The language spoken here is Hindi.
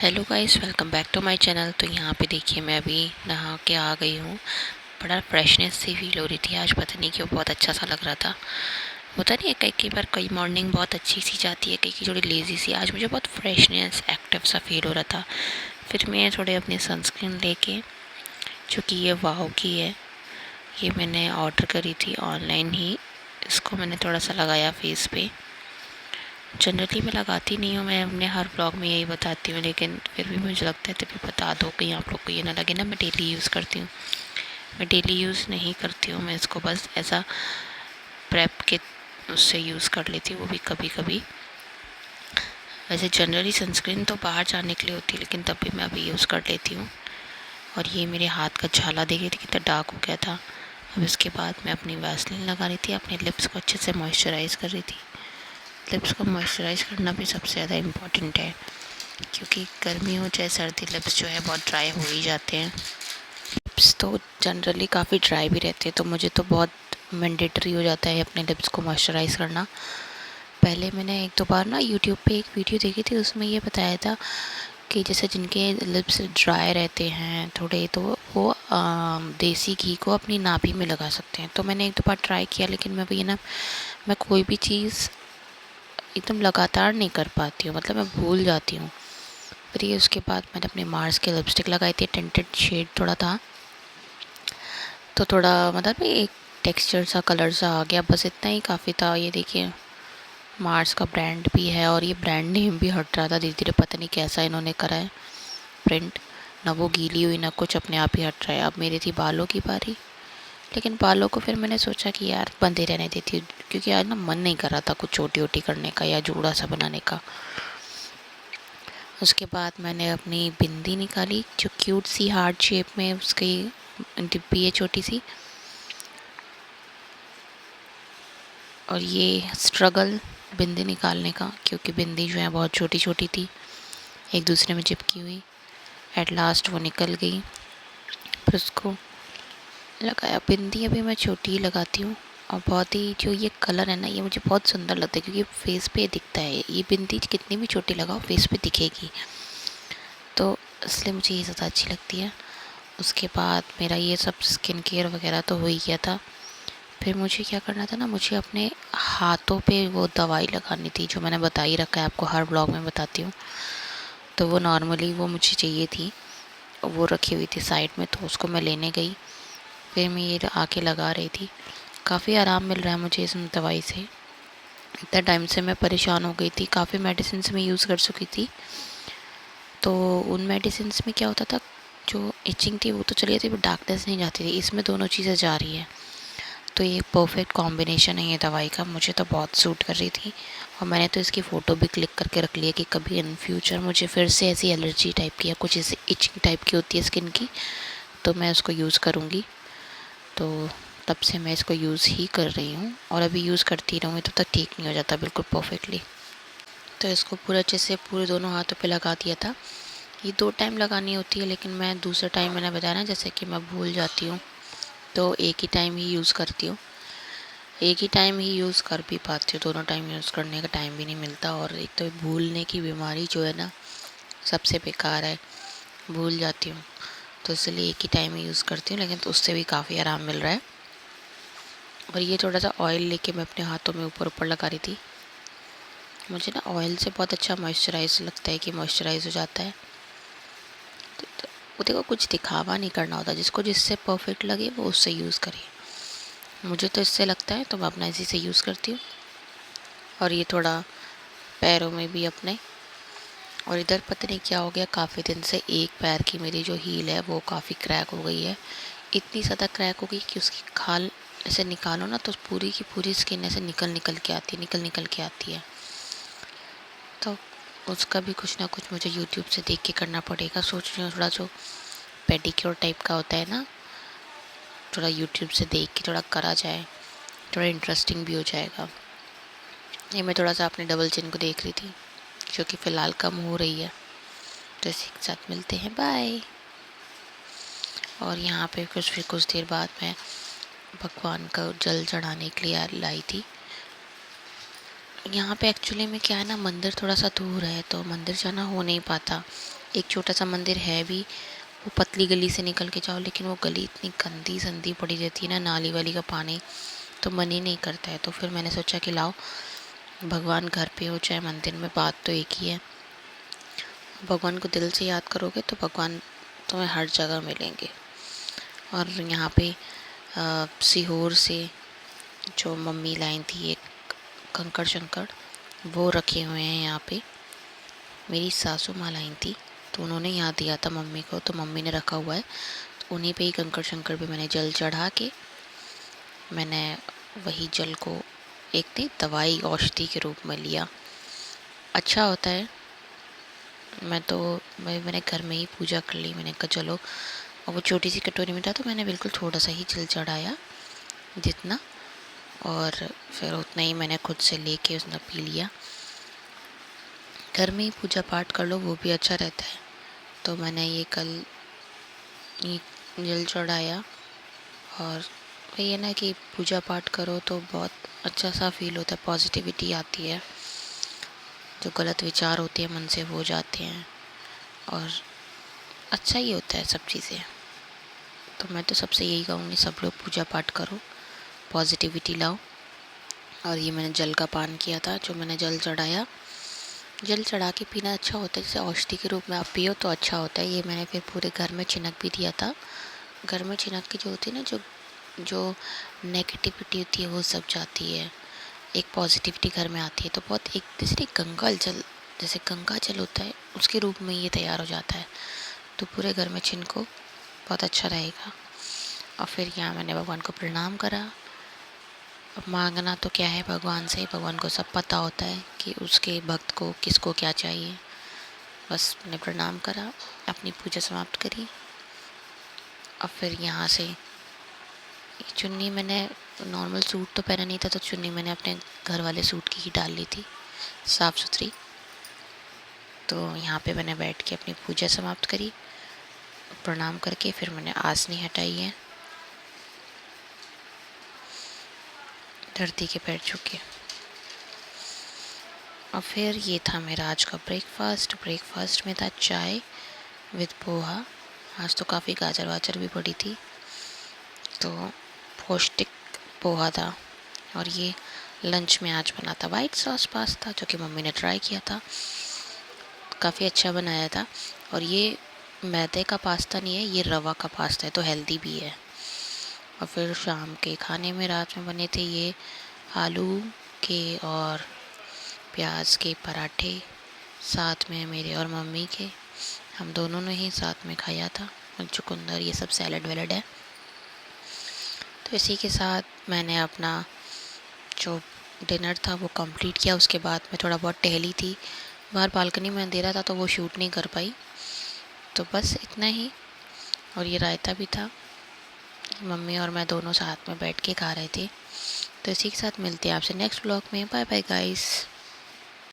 Hello guys, welcome back to my channel. तो यहाँ पे देखिए, मैं अभी नहा के आ गई हूँ। बड़ा फ्रेशनेस सी फील हो रही थी आज, पता नहीं क्यों, बहुत अच्छा सा लग रहा था। होता नहीं है, कई कई बार कई मॉर्निंग बहुत अच्छी सी जाती है, कई की थोड़ी लेज़ी सी। आज मुझे बहुत फ्रेशनेस एक्टिव सा फील हो रहा था। फिर मैं थोड़े अपनी सनस्क्रीन लेके, जो कि ये वाव की है, ये मैंने ऑर्डर करी थी ऑनलाइन ही। इसको मैंने थोड़ा सा लगाया फेस पे। जनरली मैं लगाती नहीं हूँ, मैं अपने हर ब्लॉग में यही बताती हूँ, लेकिन फिर भी मुझे लगता है तभी बता दो, कहीं आप लोग को ये ना लगे ना मैं डेली यूज़ करती हूँ। मैं डेली यूज़ नहीं करती हूँ, मैं इसको बस ऐसा प्रेप के उससे यूज़ कर लेती हूँ, वो भी कभी कभी। वैसे जनरली सनस्क्रीन तो बाहर जाने के लिए होती है, लेकिन तब भी मैं अभी यूज़ कर लेती हूँ। और ये मेरे हाथ का छाला देखी थी कितना डार्क हो गया था। अब इसके बाद मैं अपनी वैसलीन लगा रही थी, अपने लिप्स को अच्छे से मॉइस्चराइज़ कर रही थी। लिप्स को मॉइस्चराइज़ करना भी सबसे ज़्यादा इम्पॉर्टेंट है, क्योंकि गर्मी हो चाहे सर्दी, लिप्स जो है बहुत ड्राई हो ही जाते हैं। लिप्स तो जनरली काफ़ी ड्राई भी रहते हैं, तो मुझे तो बहुत मैंडेटरी हो जाता है अपने लिप्स को मॉइस्चराइज़ करना। पहले मैंने एक दो बार ना यूट्यूब पे एक वीडियो देखी थी, उसमें ये बताया था कि जैसे जिनके लिप्स ड्राई रहते हैं थोड़े, तो वो देसी घी को अपनी नाभि में लगा सकते हैं। तो मैंने एक दो बार ट्राई किया, लेकिन मैं भी ना, मैं कोई भी चीज़ एकदम लगातार नहीं कर पाती हूँ, मतलब मैं भूल जाती हूँ। फिर ये उसके बाद मैंने अपने मार्स की लिपस्टिक लगाई थी, टेंटेड शेड थोड़ा था, तो थोड़ा मतलब एक टेक्सचर सा, कलर सा आ गया, बस इतना ही काफ़ी था। ये देखिए, मार्स का ब्रांड भी है और ये ब्रांड नेम भी हट रहा था धीरे धीरे, पता नहीं कैसा इन्होंने करा है प्रिंट। ना वो गीली हुई ना कुछ, अपने आप ही हट रहा है। अब मेरी थी बालों की बारी, लेकिन बालों को फिर मैंने सोचा कि यार बंधे रहने देती हूँ, क्योंकि आज ना मन नहीं कर रहा था कुछ छोटी वोटी करने का या जूड़ा सा बनाने का। उसके बाद मैंने अपनी बिंदी निकाली, जो क्यूट सी हार्ट शेप में उसकी डिब्बी है छोटी सी। और ये स्ट्रगल बिंदी निकालने का, क्योंकि बिंदी जो है बहुत छोटी छोटी थी, एक दूसरे में चिपकी हुई। एट लास्ट वो निकल गई, फिर उसको लगाया। बिंदी अभी मैं छोटी ही लगाती हूँ, और बहुत ही जो ये कलर है ना, ये मुझे बहुत सुंदर लगता है, क्योंकि फेस पे दिखता है। ये बिंदी कितनी भी छोटी लगाओ फेस पे दिखेगी, तो इसलिए मुझे ये ज़्यादा अच्छी लगती है। उसके बाद मेरा ये सब स्किन केयर वगैरह तो हो ही गया था। फिर मुझे क्या करना था ना, मुझे अपने हाथों पे वो दवाई लगानी थी, जो मैंने बता ही रखा है आपको, हर ब्लॉग में बताती हूँ। तो वो नॉर्मली वो मुझे चाहिए थी, वो रखी हुई थी साइड में, तो उसको मैं लेने गई। फिर मैं ये आके लगा रही थी। काफ़ी आराम मिल रहा है मुझे इस दवाई से। इतना टाइम से मैं परेशान हो गई थी, काफ़ी मेडिसिन मैं यूज़ कर चुकी थी, तो उन मेडिसिन में क्या होता था, जो इचिंग थी वो तो चली जाती, बट डार्कनेस नहीं जाती थी। इसमें दोनों चीज़ें जा रही है, तो ये परफेक्ट कॉम्बिनेशन है ये दवाई का। मुझे तो बहुत सूट कर रही थी, और मैंने तो इसकी फ़ोटो भी क्लिक करके रख लिया कि कभी इन फ्यूचर मुझे फिर से ऐसी एलर्जी टाइप की या कुछ ऐसी इचिंग टाइप की होती है स्किन की, तो मैं उसको यूज़ करूँगी। तो तब से मैं इसको यूज़ ही कर रही हूँ, और अभी यूज़ करती रहूँगी तब तक ठीक नहीं हो जाता बिल्कुल परफेक्टली। तो इसको पूरा अच्छे से पूरे दोनों हाथों पे लगा दिया था। ये 2 टाइम लगानी होती है, लेकिन मैं दूसरा टाइम, मैंने बताया ना जैसे कि मैं भूल जाती हूँ, तो एक ही टाइम ही यूज़ करती हूँ। एक ही टाइम ही यूज़ कर भी पाती हूँ, दोनों टाइम यूज़ करने का टाइम भी नहीं मिलता। और एक तो भूलने की बीमारी जो है ना, सबसे बेकार है, भूल जाती हूँ, तो इसलिए एक ही टाइम ही यूज़ करती हूँ, लेकिन तो उससे भी काफ़ी आराम मिल रहा है। और ये थोड़ा सा ऑयल लेके मैं अपने हाथों में ऊपर ऊपर लगा रही थी। मुझे ना ऑयल से बहुत अच्छा मॉइस्चराइज लगता है, कि मॉइस्चराइज हो जाता है। तो वो देखो, कुछ दिखावा नहीं करना होता, जिसको जिससे परफेक्ट लगे वो उससे यूज़ करिए। मुझे तो इससे लगता है, तो मैं अपना इसी से यूज़ करती हूँ। और ये थोड़ा पैरों में भी अपने। और इधर पता नहीं क्या हो गया, काफ़ी दिन से एक पैर की मेरी जो हील है वो काफ़ी क्रैक हो गई है। इतनी ज़्यादा क्रैक हो गई कि उसकी खाल ऐसे निकालो ना, तो पूरी की पूरी स्किन ऐसे निकल निकल के आती है, निकल निकल के आती है। तो उसका भी कुछ ना कुछ मुझे यूट्यूब से देख के करना पड़ेगा। सोच रही हूँ थोड़ा जो पेडिक्योर टाइप का होता है ना, थोड़ा यूट्यूब से देख के थोड़ा करा जाए, थोड़ा इंटरेस्टिंग भी हो जाएगा। ये मैं थोड़ा सा अपने डबल चिन को देख रही थी, जो कि फ़िलहाल कम हो रही है। तो इसी के साथ मिलते हैं, बाय। और यहाँ पे फिर कुछ देर बाद मैं भगवान का जल चढ़ाने के लिए लाई थी। यहाँ पे एक्चुअली में क्या है ना, मंदिर थोड़ा सा दूर है, तो मंदिर जाना हो नहीं पाता। एक छोटा सा मंदिर है भी, वो पतली गली से निकल के जाओ, लेकिन वो गली इतनी गंदी संदी पड़ी रहती है ना, नाली वाली का पानी, तो मन ही नहीं करता है। तो फिर मैंने सोचा कि लाओ, भगवान घर पे हो चाहे मंदिर में, बात तो एक ही है। भगवान को दिल से याद करोगे तो भगवान तुम्हें हर जगह मिलेंगे। और यहाँ पे सीहोर से जो मम्मी लाई थी एक कंकड़ शंकड़, वो रखे हुए हैं यहाँ पे। मेरी सासू माँ लाई थी, तो उन्होंने यहाँ दिया था मम्मी को, तो मम्मी ने रखा हुआ है। तो उन्हीं पे ही कंकड़ शंकड़ पे मैंने जल चढ़ा के, मैंने वही जल को एक नहीं दवाई औषधि के रूप में लिया। अच्छा होता है। मैंने घर में ही पूजा कर ली। मैंने कहा चलो, और वो छोटी सी कटोरी में था, तो मैंने बिल्कुल थोड़ा सा ही जल चढ़ाया जितना, और फिर उतना ही मैंने खुद से लेके उसने पी लिया। घर में ही पूजा पाठ कर लो, वो भी अच्छा रहता है। तो मैंने ये कल ये जल चढ़ाया, और वही है ना कि पूजा पाठ करो तो बहुत अच्छा सा फील होता है, पॉजिटिविटी आती है, जो गलत विचार होते हैं मन से वो जाते हैं, और अच्छा ही होता है सब चीज़ें। तो मैं तो सबसे यही कहूँगी, सब लोग पूजा पाठ करो, पॉजिटिविटी लाओ। और ये मैंने जल का पान किया था, जो मैंने जल चढ़ाया। जल चढ़ा के पीना अच्छा होता है, जैसे औषधि के रूप में आप पियो तो अच्छा होता है। ये मैंने फिर पूरे घर में छिनक भी दिया था। घर में छिनक के जो होती है ना, जो जो नेगेटिविटी होती है वो सब जाती है, एक पॉजिटिविटी घर में आती है। तो बहुत एक जैसे गंगा जल, जैसे गंगा जल होता है, उसके रूप में ये तैयार हो जाता है। तो पूरे घर में छिनको, बहुत अच्छा रहेगा। और फिर यहाँ मैंने भगवान को प्रणाम करा। अब मांगना तो क्या है भगवान से, भगवान को सब पता होता है कि उसके भक्त को किसको क्या चाहिए। बस मैंने प्रणाम करा, अपनी पूजा समाप्त करी। और फिर यहाँ से चुन्नी मैंने, नॉर्मल सूट तो पहना नहीं था, तो चुन्नी मैंने अपने घर वाले सूट की ही डाल ली थी, साफ़ सुथरी। तो यहाँ पे मैंने बैठ के अपनी पूजा समाप्त करी। प्रणाम करके फिर मैंने आसनी हटाई है, धरती के पैर छू के। और फिर ये था मेरा आज का ब्रेकफास्ट। ब्रेकफास्ट में था चाय विद पोहा। आज तो काफ़ी गाजर वाजर भी पड़ी थी, तो पौष्टिक पोहा था। और ये लंच में आज बना था वाइट सॉस पास्ता, जो कि मम्मी ने ट्राई किया था, काफ़ी अच्छा बनाया था। और ये मैदे का पास्ता नहीं है, ये रवा का पास्ता है, तो हेल्दी भी है। और फिर शाम के खाने में रात में बने थे ये आलू के और प्याज के पराठे, साथ में मेरे और मम्मी के, हम दोनों ने ही साथ में खाया था। और चुकंदर ये सब सैलड वैलड है। तो इसी के साथ मैंने अपना जो डिनर था वो कंप्लीट किया। उसके बाद मैं थोड़ा बहुत टहली थी, बाहर बालकनी में अंधेरा था तो वो शूट नहीं कर पाई। तो बस इतना ही। और ये रायता भी था, मम्मी और मैं दोनों साथ में बैठ के खा रहे थे। तो इसी के साथ मिलते हैं आपसे नेक्स्ट व्लॉग में। Bye bye guys.